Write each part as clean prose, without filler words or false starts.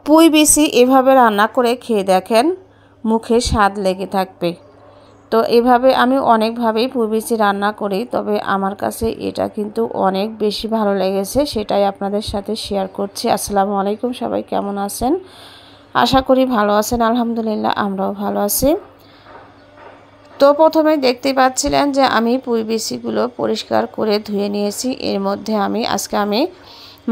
পুঁই বিচি এভাবে রান্না করে খেয়ে দেখেন, মুখে স্বাদ লেগে থাকবে। তো এভাবে আমি অনেকভাবেই পুঁই বিচি রান্না করি, তবে আমার কাছে এটা কিন্তু অনেক বেশি ভালো লেগেছে, সেটাই আপনাদের সাথে শেয়ার করছি। আসসালামু আলাইকুম, সবাই কেমন আছেন? আশা করি ভালো আছেন। আলহামদুলিল্লাহ, আমরাও ভালো আছি। তো প্রথমে দেখতে পাচ্ছিলেন যে আমি পুঁই বিচিগুলো পরিষ্কার করে ধুয়ে নিয়েছি। এর মধ্যে আজকে আমি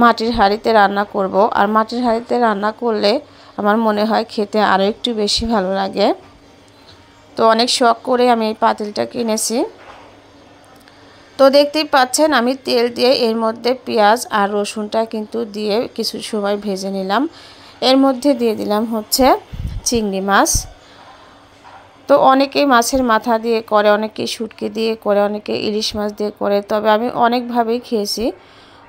মাটির হাঁড়িতে রান্না করব, আর মাটির হাঁড়িতে রান্না করলে আমার মনে হয় খেতে আরও একটু বেশি ভালো লাগে। তো অনেক শখ করে আমি এই পাতিলটা কিনেছি। তো দেখতেই পাচ্ছেন আমি তেল দিয়ে এর মধ্যে পেঁয়াজ আর রসুনটা কিন্তু দিয়ে কিছু সময় ভেজে নিলাম। এর মধ্যে দিয়ে দিলাম হচ্ছে চিংড়ি মাছ। তো অনেকেই মাছের মাথা দিয়ে করে, অনেকেই শুটকি দিয়ে করে, অনেকে ইলিশ মাছ দিয়ে করে, তবে আমি অনেকভাবেই খেয়েছি।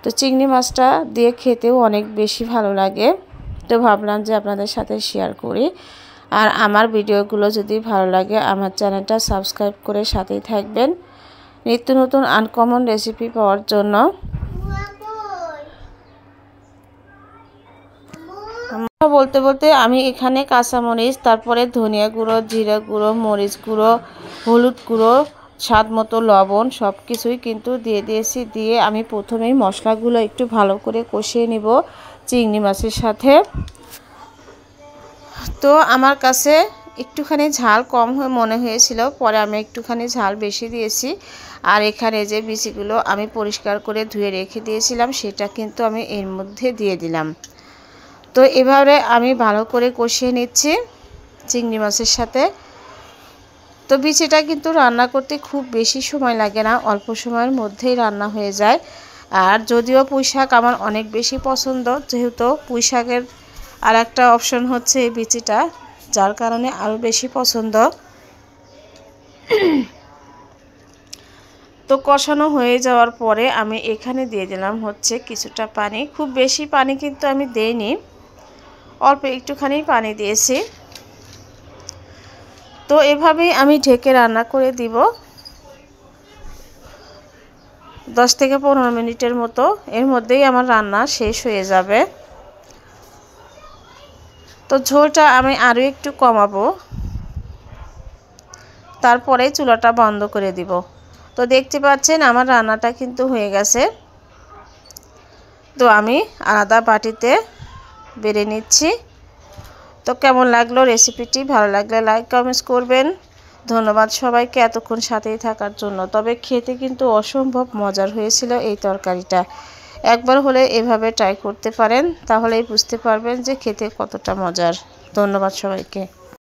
তো চিংড়ি মাছটা দিয়ে খেতেও অনেক বেশি ভালো লাগে। তো ভাবলাম যে আপনাদের সাথে শেয়ার করি। আর আমার ভিডিওগুলো যদি ভালো লাগে আমার চ্যানেলটা সাবস্ক্রাইব করে সাথেই থাকবেন নিত্য নতুন আনকমন রেসিপি পাওয়ার জন্য। বলতে বলতে আমি এখানে কাঁচামরিচ, তারপরে ধনিয়া গুঁড়ো, জিরা গুঁড়ো, মরিচ গুঁড়ো, হলুদ গুঁড়ো, স্বাদ মতো লবণ সব কিছুই কিন্তু দিয়ে দিয়েছি। দিয়ে আমি প্রথমেই মশলাগুলো একটু ভালো করে কষিয়ে নিব চিংড়ি মাছের সাথে। তো আমার কাছে একটুখানি ঝাল কম মনে হয়েছিল, পরে আমি একটুখানি ঝাল বেশি দিয়েছি। আর এখানে যে বিচিগুলো আমি পরিষ্কার করে ধুয়ে রেখে দিয়েছিলাম সেটা কিন্তু আমি এর মধ্যে দিয়ে দিলাম। তো এবারে আমি ভালো করে কষিয়ে নিচ্ছি চিংড়ি মাছের সাথে। তো বিচিটা কিন্তু রান্না করতে খুব বেশি সময় লাগে না, অল্প সময়ের মধ্যেই রান্না হয়ে যায়। আর যদিও পুঁই শাক আমার অনেক বেশি পছন্দ, যেহেতু পুঁই শাকের আর একটা অপশন হচ্ছে এই বিচিটা, যার কারণে আরও বেশি পছন্দ। তো কষানো হয়ে যাওয়ার পরে আমি এখানে দিয়ে দিলাম হচ্ছে কিছুটা পানি। খুব বেশি পানি কিন্তু আমি দেইনি, অল্প একটুখানি পানি দিয়েছি। তো এভাবেই আমি ঢেকে রান্না করে দিব 10 থেকে 15 মিনিটের মতো। এর মধ্যেই আমার রান্না শেষ হয়ে যাবে। তো ঝোলটা আমি আরও একটু কমাবো, তারপরে চুলাটা বন্ধ করে দিব। তো দেখতে পাচ্ছেন আমার রান্নাটা কিন্তু হয়ে গেছে। তো আমি আলাদা বাটিতে বেড়ে নিচ্ছি। তো কেমন লাগলো রেসিপিটি? ভালো লাগলে লাইক কমেন্টস করবেন। ধন্যবাদ সবাইকে এতক্ষণ সাথেই থাকার জন্য। তবে খেতে কিন্তু অসম্ভব মজার হয়েছিল এই তরকারিটা। একবার হলে এভাবে ট্রাই করতে পারেন, তাহলেই বুঝতে পারবেন যে খেতে কতটা মজার। ধন্যবাদ সবাইকে।